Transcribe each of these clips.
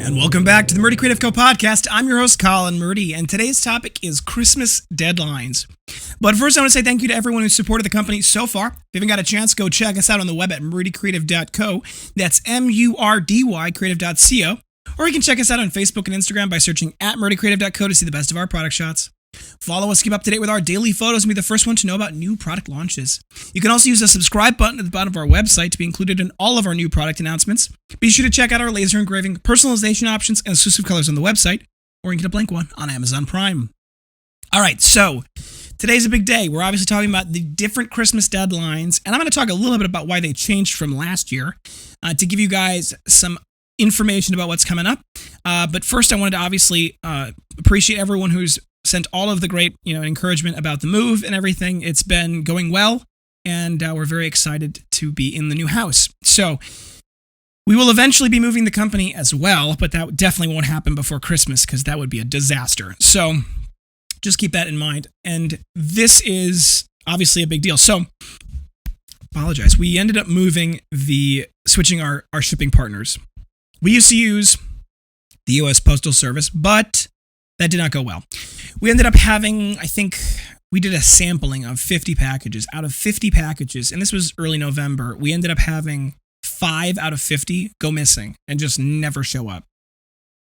And welcome back to the Murdy Creative Co podcast. I'm your host, Colin Murdy, and today's topic is Christmas deadlines. But first, I want to say thank you to everyone who's supported the company so far. If you haven't got a chance, go check us out on the web at murdycreative.co. That's M-U-R-D-Y creative.co. Or you can check us out on Facebook and Instagram by searching at murdycreative.co to see the best of our product shots. Follow us, keep up to date with our daily photos, and be the first one to know about new product launches. You can also use the subscribe button at the bottom of our website to be included in all of our new product announcements. Be sure to check out our laser engraving, personalization options, and exclusive colors on the website, or you can get a blank one on Amazon Prime. All right, so today's a big day. We're obviously talking about the different Christmas deadlines, and I'm going to talk a little bit about why they changed from last year to give you guys some information about what's coming up. But first, I wanted to obviously appreciate everyone who's sent all of the great, encouragement about the move and everything. It's been going well, and we're very excited to be in the new house. So we will eventually be moving the company as well, but that definitely won't happen before Christmas because that would be a disaster. So just keep that in mind. And this is obviously a big deal. So apologize. We ended up switching our shipping partners. We used to use the U.S. Postal Service, but that did not go well. We ended up having, I think, we did a sampling of 50 packages. Out of 50 packages, and this was early November, we ended up having 5 out of 50 go missing and just never show up.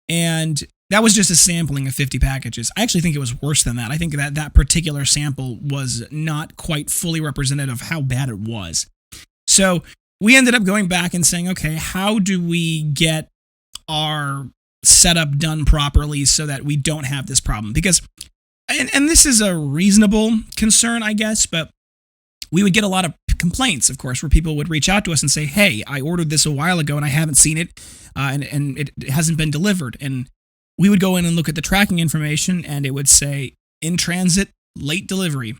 And that was just a sampling of 50 packages. I actually think it was worse than that. I think that particular sample was not quite fully representative of how bad it was. So we ended up going back and saying, okay, how do we get our setup done properly so that we don't have this problem? Because, and this is a reasonable concern, I guess, but we would get a lot of complaints, of course, where people would reach out to us and say, hey, I ordered this a while ago and I haven't seen it, and it hasn't been delivered. And we would go in and look at the tracking information, and it would say, in transit, late delivery.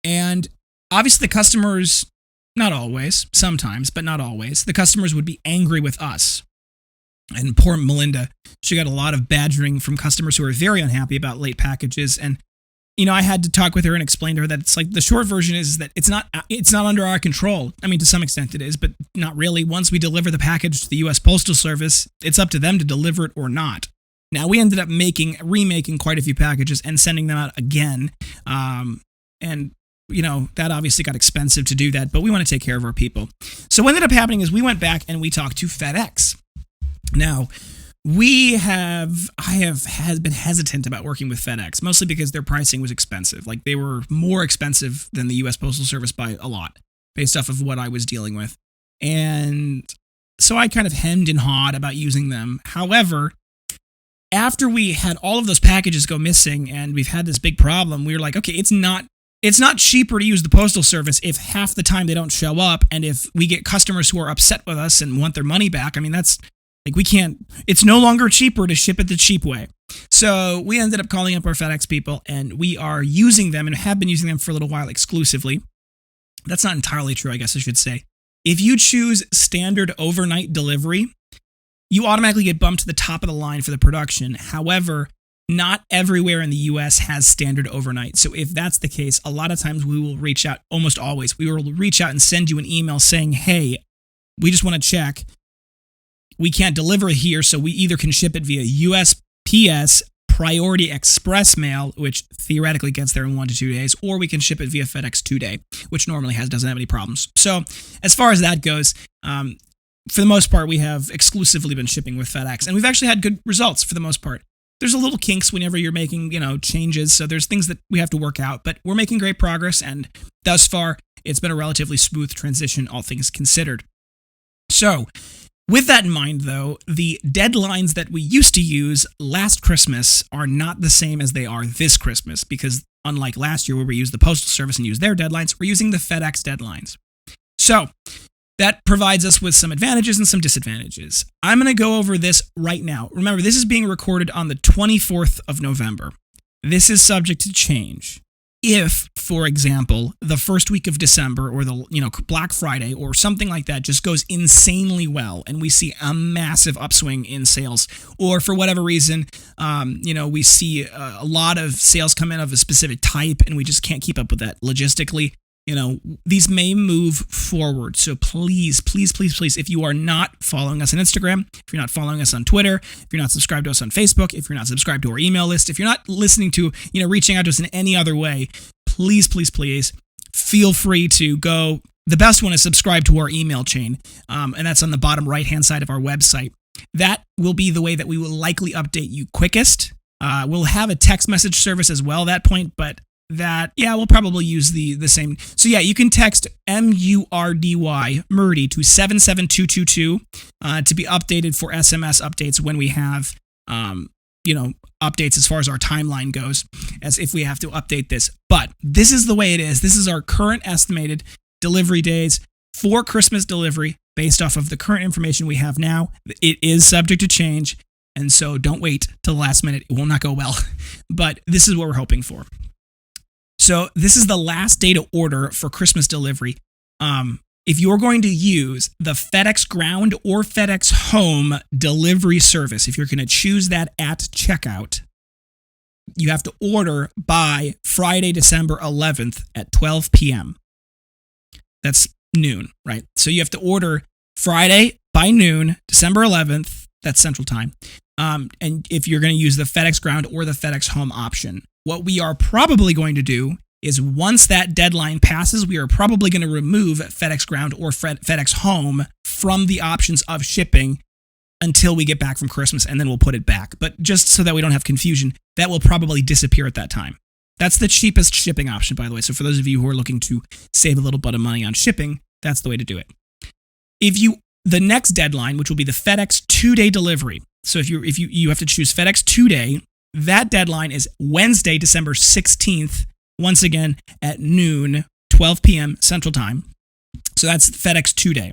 And obviously the customers, not always, sometimes, but not always, the customers would be angry with us. And poor Melinda, she got a lot of badgering from customers who were very unhappy about late packages. And, I had to talk with her and explain to her that it's like the short version is that it's not under our control. I mean, to some extent it is, but not really. Once we deliver the package to the U.S. Postal Service, it's up to them to deliver it or not. Now, we ended up remaking quite a few packages and sending them out again. And that obviously got expensive to do that, but we want to take care of our people. So what ended up happening is we went back and we talked to Fedex. Now, I have been hesitant about working with FedEx, mostly because their pricing was expensive. Like, they were more expensive than the U.S. Postal Service by a lot, based off of what I was dealing with. And so I kind of hemmed and hawed about using them. However, after we had all of those packages go missing and we've had this big problem, we were like, okay, it's not cheaper to use the Postal Service if half the time they don't show up, and if we get customers who are upset with us and want their money back. I mean, it's no longer cheaper to ship it the cheap way. So we ended up calling up our FedEx people, and we are using them and have been using them for a little while exclusively. That's not entirely true, I guess I should say. If you choose standard overnight delivery, you automatically get bumped to the top of the line for the production. However, not everywhere in the U.S. has standard overnight. So if that's the case, a lot of times we will reach out, almost always, we will reach out and send you an email saying, hey, we just want to check. We can't deliver it here, so we either can ship it via USPS Priority Express Mail, which theoretically gets there in 1 to 2 days, or we can ship it via FedEx 2-day, which normally doesn't have any problems. So as far as that goes, for the most part, we have exclusively been shipping with FedEx, and we've actually had good results for the most part. There's a little kinks whenever you're making, changes, so there's things that we have to work out, but we're making great progress, and thus far, it's been a relatively smooth transition, all things considered. So, with that in mind, though, the deadlines that we used to use last Christmas are not the same as they are this Christmas, because unlike last year where we used the Postal Service and used their deadlines, we're using the FedEx deadlines. So, that provides us with some advantages and some disadvantages. I'm going to go over this right now. Remember, this is being recorded on the 24th of November. This is subject to change. If, for example, the first week of December or the Black Friday or something like that just goes insanely well and we see a massive upswing in sales, or for whatever reason, we see a lot of sales come in of a specific type and we just can't keep up with that logistically, these may move forward. So please, please, please, please, if you are not following us on Instagram, if you're not following us on Twitter, if you're not subscribed to us on Facebook, if you're not subscribed to our email list, if you're not listening to, reaching out to us in any other way, please, please, please feel free to go. The best one is subscribe to our email chain, and that's on the bottom right-hand side of our website. That will be the way that we will likely update you quickest. We'll have a text message service as well at that point, but we'll probably use the same. So yeah, you can text Murdy to 77222 to be updated for SMS updates when we have, updates as far as our timeline goes, as if we have to update this. But this is the way it is. This is our current estimated delivery days for Christmas delivery based off of the current information we have now. It is subject to change, and so don't wait till the last minute. It will not go well, but this is what we're hoping for. So this is the last day to order for Christmas delivery. If you're going to use the FedEx Ground or FedEx Home delivery service, if you're going to choose that at checkout, you have to order by Friday, December 11th at 12 p.m. That's noon, right? So you have to order Friday by noon, December 11th, that's Central Time. And if you're going to use the FedEx Ground or the FedEx Home option, what we are probably going to do is once that deadline passes, we are probably going to remove FedEx Ground or FedEx Home from the options of shipping until we get back from Christmas, and then we'll put it back. But just so that we don't have confusion, that will probably disappear at that time. That's the cheapest shipping option, by the way. So for those of you who are looking to save a little bit of money on shipping, that's the way to do it. The next deadline, which will be the FedEx 2-day delivery. So if you have to choose FedEx 2-day, that deadline is Wednesday, December 16th, once again at noon, 12 p.m. Central Time. So that's FedEx 2-day.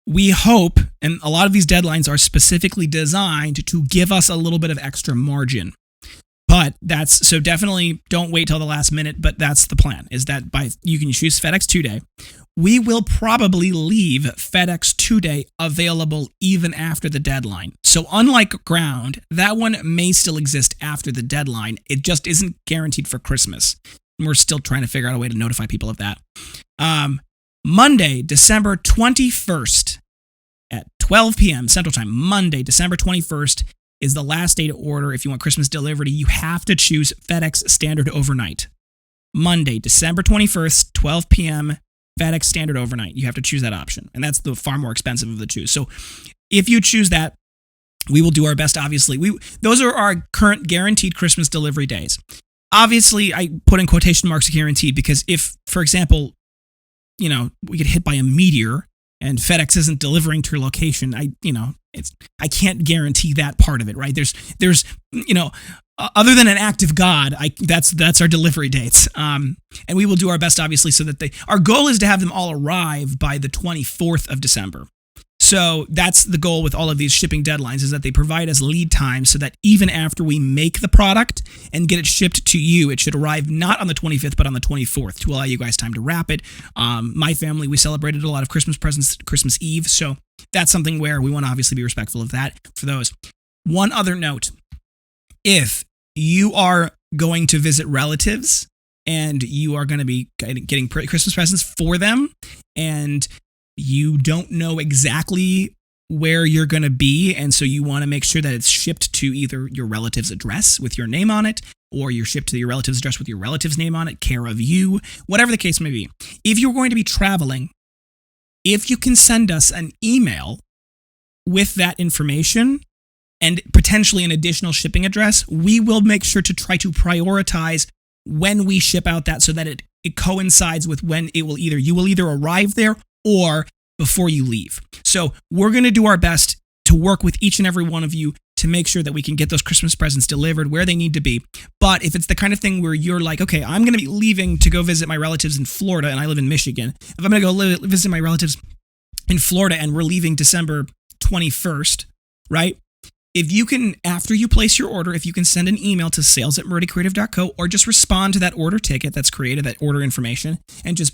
We hope, and a lot of these deadlines are specifically designed to give us a little bit of extra margin. But so definitely don't wait till the last minute, but that's the plan, is that you can choose FedEx 2-day. We will probably leave FedEx 2-day available even after the deadline. So unlike Ground, that one may still exist after the deadline. It just isn't guaranteed for Christmas. We're still trying to figure out a way to notify people of that. Monday, December 21st at 12 p.m. Central Time. Monday, December 21st is the last day to order. If you want Christmas delivery, you have to choose FedEx Standard Overnight. Monday, December 21st, 12 p.m., FedEx Standard Overnight. You have to choose that option, and that's the far more expensive of the two. So if you choose that, we will do our best, obviously. Those are our current guaranteed Christmas delivery days. Obviously, I put in quotation marks guaranteed because if, for example, we get hit by a meteor and FedEx isn't delivering to your location, I can't guarantee that part of it, right? There's other than an act of God, that's our delivery dates. And we will do our best, obviously, so that our goal is to have them all arrive by the 24th of December. So that's the goal with all of these shipping deadlines, is that they provide us lead time so that even after we make the product and get it shipped to you, it should arrive not on the 25th, but on the 24th to allow you guys time to wrap it. My family, we celebrated a lot of Christmas presents Christmas Eve, so that's something where we want to obviously be respectful of that for those. One other note, if you are going to visit relatives and you are going to be getting Christmas presents for them and you don't know exactly where you're going to be, and so you want to make sure that it's shipped to either your relative's address with your name on it, or you're shipped to your relative's address with your relative's name on it, care of you, whatever the case may be. If you're going to be traveling, if you can send us an email with that information and potentially an additional shipping address, we will make sure to try to prioritize when we ship out that so that it coincides with when you will either arrive there or before you leave. So we're going to do our best to work with each and every one of you to make sure that we can get those Christmas presents delivered where they need to be. But if it's the kind of thing where you're like, okay, I'm going to be leaving to go visit my relatives in Florida and I live in Michigan. If I'm going to go visit my relatives in Florida and we're leaving December 21st, right? If you can, after you place your order, if you can send an email to sales@murdycreative.co or just respond to that order ticket that's created, that order information, and just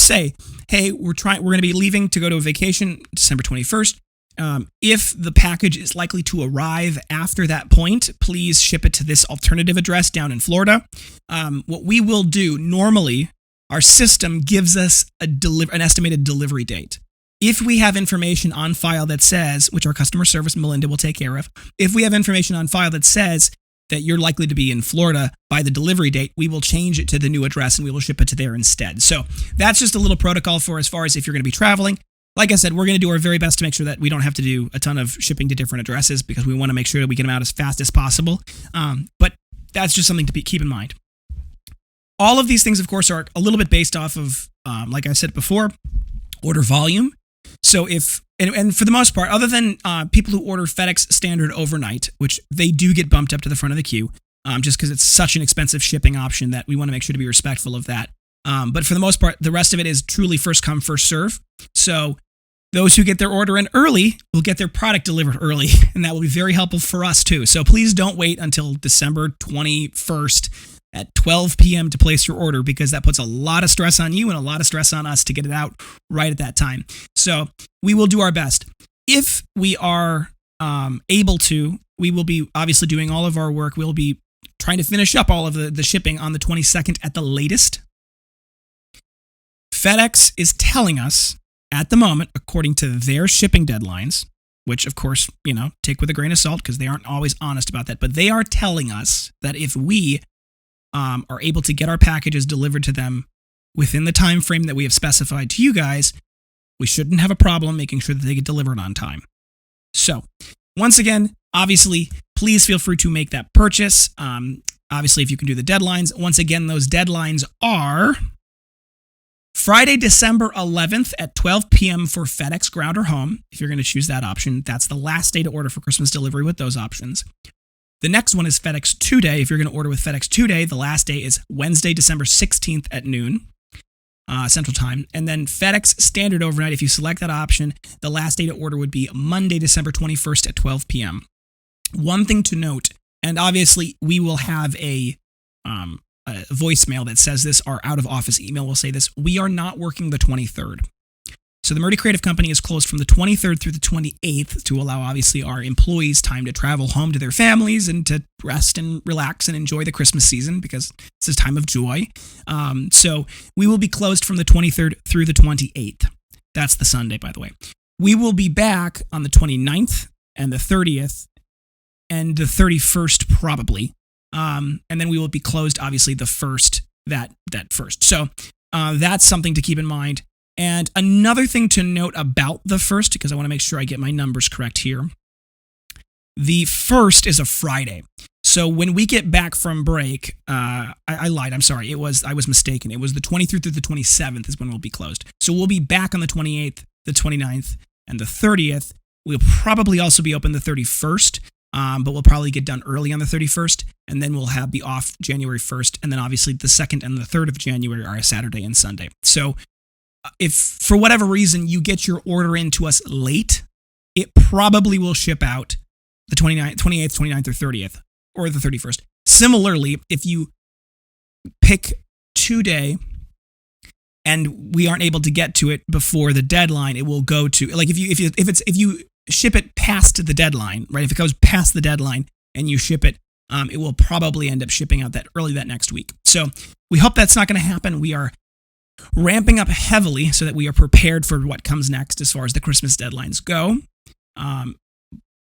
say, hey, we're going to be leaving to go to a vacation December 21st. If the package is likely to arrive after that point, please ship it to this alternative address down in Florida. What we will do normally, our system gives us an estimated delivery date. If we have information on file that says, which our customer service, Melinda, will take care of, if we have information on file that says that you're likely to be in Florida by the delivery date, we will change it to the new address and we will ship it to there instead. So that's just a little protocol for as far as if you're going to be traveling. Like I said, we're going to do our very best to make sure that we don't have to do a ton of shipping to different addresses because we want to make sure that we get them out as fast as possible. But that's just something to keep in mind. All of these things, of course, are a little bit based off of, like I said before, order volume. So and for the most part, other than people who order FedEx standard overnight, which they do get bumped up to the front of the queue, just because it's such an expensive shipping option that we want to make sure to be respectful of that. But for the most part, the rest of it is truly first come, first serve. So those who get their order in early will get their product delivered early, and that will be very helpful for us too. So please don't wait until December 21st at 12 p.m. to place your order, because that puts a lot of stress on you and a lot of stress on us to get it out right at that time. So we will do our best. If we are able to, we will be obviously doing all of our work. We'll be trying to finish up all of the shipping on the 22nd at the latest. FedEx is telling us at the moment, according to their shipping deadlines, which of course, take with a grain of salt because they aren't always honest about that, but they are telling us that if we are able to get our packages delivered to them within the time frame that we have specified to you guys, we shouldn't have a problem making sure that they get delivered on time. So, once again, obviously, please feel free to make that purchase. Obviously, if you can do the deadlines. Once again, those deadlines are Friday, December 11th at 12 p.m. for FedEx Ground or Home, if you're going to choose that option. That's the last day to order for Christmas delivery with those options. The next one is FedEx 2-Day. If you're going to order with FedEx 2-Day, the last day is Wednesday, December 16th at noon, Central Time. And then FedEx Standard Overnight, if you select that option, the last day to order would be Monday, December 21st at 12 p.m. One thing to note, and obviously we will have a voicemail that says this, our out-of-office email will say this, we are not working the 23rd. So the Murdy Creative Company is closed from the 23rd through the 28th to allow, obviously, our employees time to travel home to their families and to rest and relax and enjoy the Christmas season because it's a time of joy. So we will be closed from the 23rd through the 28th. That's the Sunday, by the way. We will be back on the 29th and the 30th and the 31st probably. And then we will be closed, obviously, the first, that first. So that's something to keep in mind. And another thing to note about the first, because I want to make sure I get my numbers correct here. The first is a Friday. So when we get back from break, I lied. I'm sorry. I was mistaken. It was the 23rd through the 27th is when we'll be closed. So we'll be back on the 28th, the 29th, and the 30th. We'll probably also be open the 31st. But we'll probably get done early on the 31st, and then we'll be off January 1st, and then obviously the 2nd and the 3rd of January are a Saturday and Sunday. So if for whatever reason you get your order in to us late, it probably will ship out the 28th, 29th, or 30th, or the 31st. Similarly, if you pick 2-Day and we aren't able to get to it before the deadline, it will go to, like if you ship it past the deadline, right? If it goes past the deadline and you ship it, it will probably end up shipping out that next week. So we hope that's not going to happen. We are ramping up heavily so that we are prepared for what comes next as far as the Christmas deadlines go.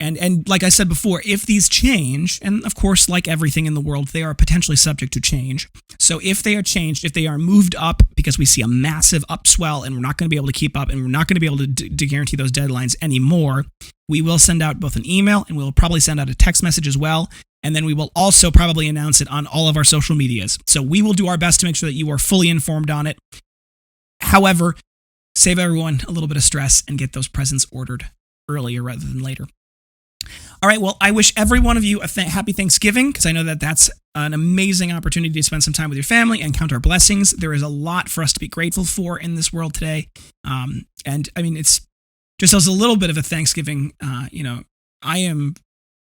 And like I said before, if these change, and of course, like everything in the world, they are potentially subject to change. So if they are changed, if they are moved up because we see a massive upswell and we're not going to be able to keep up and we're not going to be able to guarantee those deadlines anymore, we will send out both an email and we'll probably send out a text message as well. And then we will also probably announce it on all of our social medias. So we will do our best to make sure that you are fully informed on it. However, save everyone a little bit of stress and get those presents ordered earlier rather than later. All right, well, I wish every one of you a happy Thanksgiving, because I know that that's an amazing opportunity to spend some time with your family and count our blessings. There is a lot for us to be grateful for in this world today. And I mean, it's just as a little bit of a Thanksgiving, I am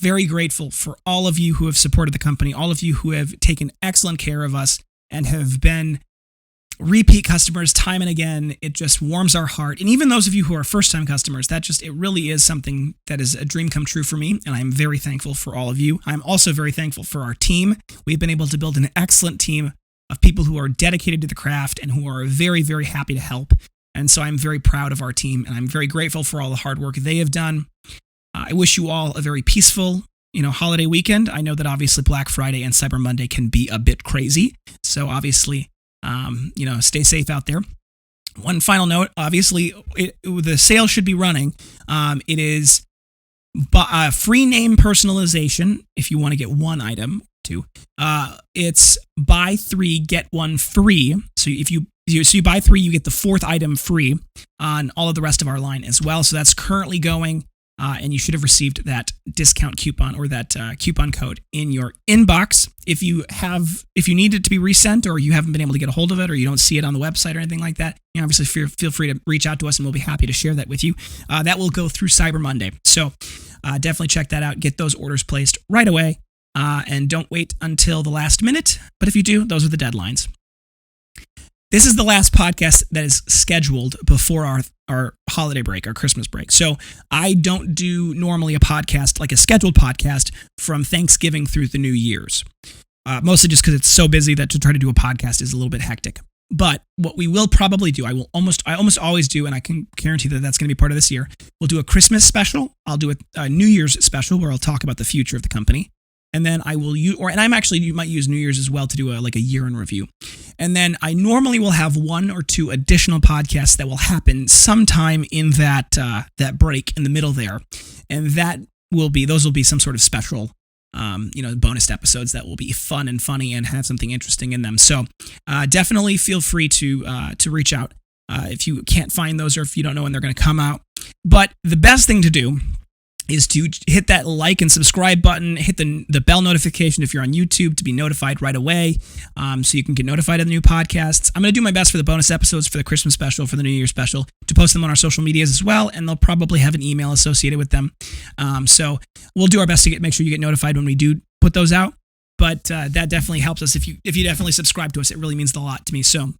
very grateful for all of you who have supported the company, all of you who have taken excellent care of us and have been repeat customers time and again. It just warms our heart. And even those of you who are first-time customers, it really is something that is a dream come true for me. And I'm very thankful for all of you. I'm also very thankful for our team. We've been able to build an excellent team of people who are dedicated to the craft and who are very, very happy to help. And so I'm very proud of our team, and I'm very grateful for all the hard work they have done. I wish you all a very peaceful, holiday weekend. I know that obviously Black Friday and Cyber Monday can be a bit crazy. So obviously, stay safe out there. One final note, obviously, the sale should be running. It is free name personalization if you want to get one item. Two. It's buy 3, get 1 free. So if you buy 3, you get the 4th item free on all of the rest of our line as well. So that's currently going, and you should have received that discount coupon or that coupon code in your inbox. If you need it to be resent, or you haven't been able to get a hold of it, or you don't see it on the website or anything like that, obviously feel free to reach out to us, and we'll be happy to share that with you. That will go through Cyber Monday. So definitely check that out. Get those orders placed right away. And don't wait until the last minute. But if you do, those are the deadlines. This is the last podcast that is scheduled before our holiday break, our Christmas break. So I don't do normally a podcast, like a scheduled podcast, from Thanksgiving through the New Year's. Mostly just because it's so busy that to try to do a podcast is a little bit hectic. But what we will probably do, I almost always do, and I can guarantee that that's going to be part of this year. We'll do a Christmas special. I'll do a New Year's special where I'll talk about the future of the company. And then I will use, you might use New Year's as well to do a year in review. And then I normally will have 1 or 2 additional podcasts that will happen sometime in that break in the middle there. And those will be some sort of special, bonus episodes that will be fun and funny and have something interesting in them. So definitely feel free to reach out if you can't find those or if you don't know when they're going to come out. But the best thing to do is to hit that like and subscribe button, hit the bell notification if you're on YouTube to be notified right away, so you can get notified of the new podcasts. I'm going to do my best for the bonus episodes, for the Christmas special, for the New Year special, to post them on our social medias as well, and they'll probably have an email associated with them. So we'll do our best to make sure you get notified when we do put those out, but that definitely helps us. If you definitely subscribe to us, it really means a lot to me. So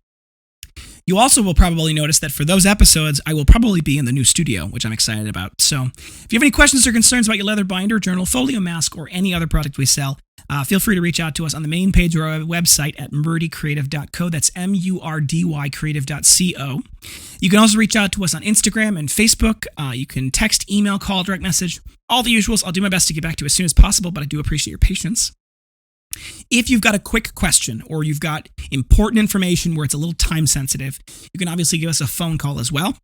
you also will probably notice that for those episodes, I will probably be in the new studio, which I'm excited about. So if you have any questions or concerns about your leather binder, journal, folio mask, or any other product we sell, feel free to reach out to us on the main page of our website at Murdy Creative Co. That's MURDY Creative.co. You can also reach out to us on Instagram and Facebook. You can text, email, call, direct message, all the usuals. I'll do my best to get back to you as soon as possible, but I do appreciate your patience. If you've got a quick question or you've got important information where it's a little time sensitive, you can obviously give us a phone call as well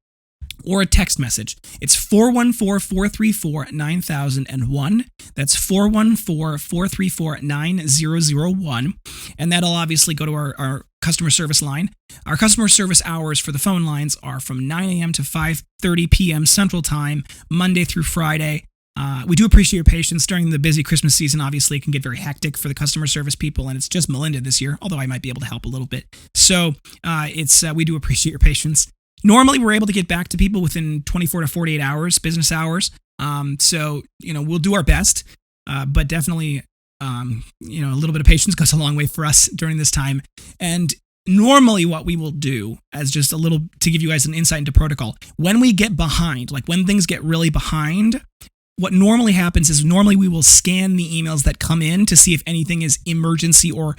or a text message. It's 414-434-9001. That's 414-434-9001. And that'll obviously go to our customer service line. Our customer service hours for the phone lines are from 9 a.m. to 5:30 p.m. Central Time, Monday through Friday. We do appreciate your patience during the busy Christmas season. Obviously, it can get very hectic for the customer service people, and it's just Melinda this year, although I might be able to help a little bit. So we do appreciate your patience. Normally, we're able to get back to people within 24 to 48 hours, business hours. So we'll do our best, but definitely, a little bit of patience goes a long way for us during this time. And normally what we will do, as just a little to give you guys an insight into protocol, when we get behind, like when things get really behind, what normally happens is we will scan the emails that come in to see if anything is emergency or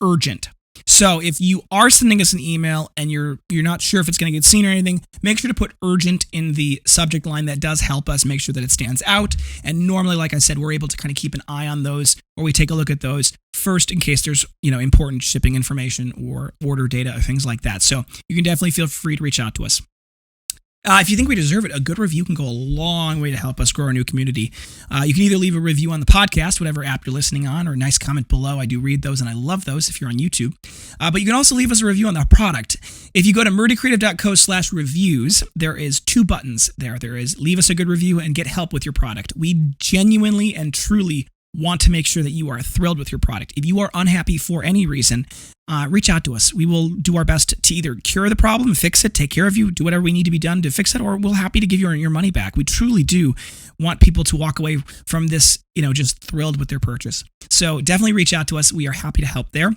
urgent. So if you are sending us an email and you're not sure if it's going to get seen or anything, make sure to put urgent in the subject line. That does help us make sure that it stands out. And normally, like I said, we're able to kind of keep an eye on those, or we take a look at those first in case there's, important shipping information or order data or things like that. So you can definitely feel free to reach out to us. If you think we deserve it, a good review can go a long way to help us grow our new community. You can either leave a review on the podcast, whatever app you're listening on, or a nice comment below. I do read those, and I love those if you're on YouTube. But you can also leave us a review on the product. If you go to murdycreative.co/reviews, there is 2 buttons there. There is leave us a good review and get help with your product. We genuinely and truly want to make sure that you are thrilled with your product. If you are unhappy for any reason, reach out to us. We will do our best to either cure the problem, fix it, take care of you, do whatever we need to be done to fix it, or we're happy to give you your money back. We truly do want people to walk away from this, just thrilled with their purchase. So definitely reach out to us. We are happy to help there.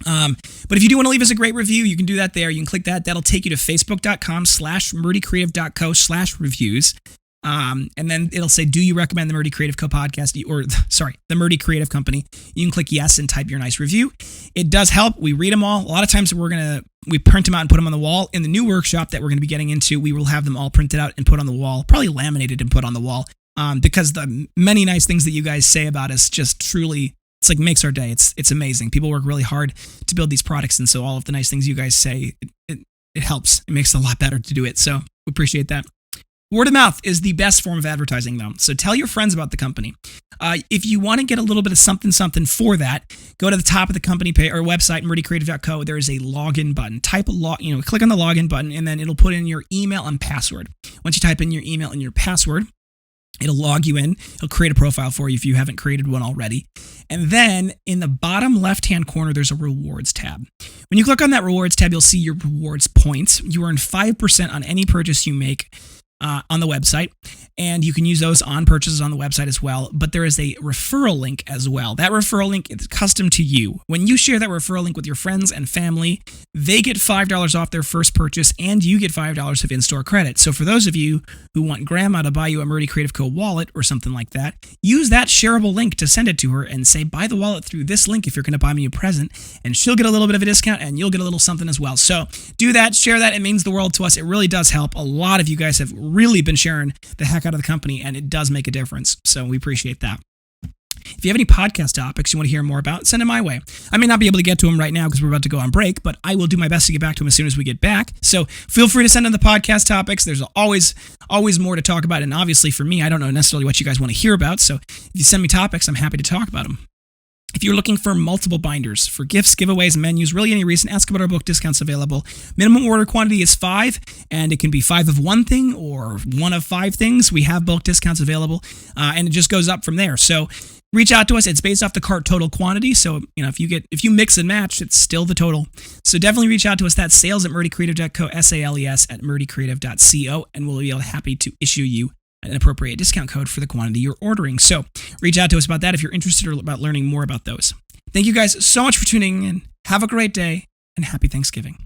But if you do want to leave us a great review, you can do that there. You can click that. That'll take you to facebook.com/murdycreative.co/reviews. And then it'll say, do you recommend the Murdy Creative Co podcast? Or sorry, the Murdy Creative Company. You can click yes and type your nice review. It does help. We read them all. A lot of times we print them out and put them on the wall. In the new workshop that we're going to be getting into, we will have them all printed out and put on the wall, probably laminated and put on the wall. Because the many nice things that you guys say about us just truly, it's like makes our day. It's amazing. People work really hard to build these products. And so all of the nice things you guys say, it helps. It makes it a lot better to do it. So we appreciate that. Word of mouth is the best form of advertising, though. So tell your friends about the company. If you want to get a little bit of something for that, go to the top of the company page or website, murdycreative.co. There is a login button. Click on the login button, and then it'll put in your email and password. Once you type in your email and your password, it'll log you in. It'll create a profile for you if you haven't created one already. And then in the bottom left-hand corner, there's a rewards tab. When you click on that rewards tab, you'll see your rewards points. You earn 5% on any purchase you make on the website, and you can use those on purchases on the website as well. But there is a referral link as well. That referral link is custom to you. When you share that referral link with your friends and family, they get $5 off their first purchase, and you get $5 of in-store credit. So for those of you who want grandma to buy you a Murdy Creative Co wallet or something like that, use that shareable link to send it to her and say, buy the wallet through this link if you're going to buy me a present, and she'll get a little bit of a discount, and you'll get a little something as well. So do that, share that. It means the world to us. It really does help. A lot of you guys have really been sharing the heck out of the company, and it does make a difference. So we appreciate that. If you have any podcast topics you want to hear more about, send them my way. I may not be able to get to them right now because we're about to go on break, but I will do my best to get back to them as soon as we get back. So feel free to send in the podcast topics. There's always more to talk about. And obviously for me, I don't know necessarily what you guys want to hear about. So if you send me topics, I'm happy to talk about them. If you're looking for multiple binders for gifts, giveaways, menus, really any reason, ask about our book discounts available. Minimum order quantity is 5, and it can be 5 of one thing or 1 of 5 things. We have bulk discounts available, and it just goes up from there. So reach out to us. It's based off the cart total quantity. So, if you mix and match, it's still the total. So definitely reach out to us. That's sales@murdycreative.co, sales@murdycreative.co, and we'll be happy to issue you an appropriate discount code for the quantity you're ordering. So reach out to us about that if you're interested or about learning more about those. Thank you guys so much for tuning in. Have a great day and happy Thanksgiving.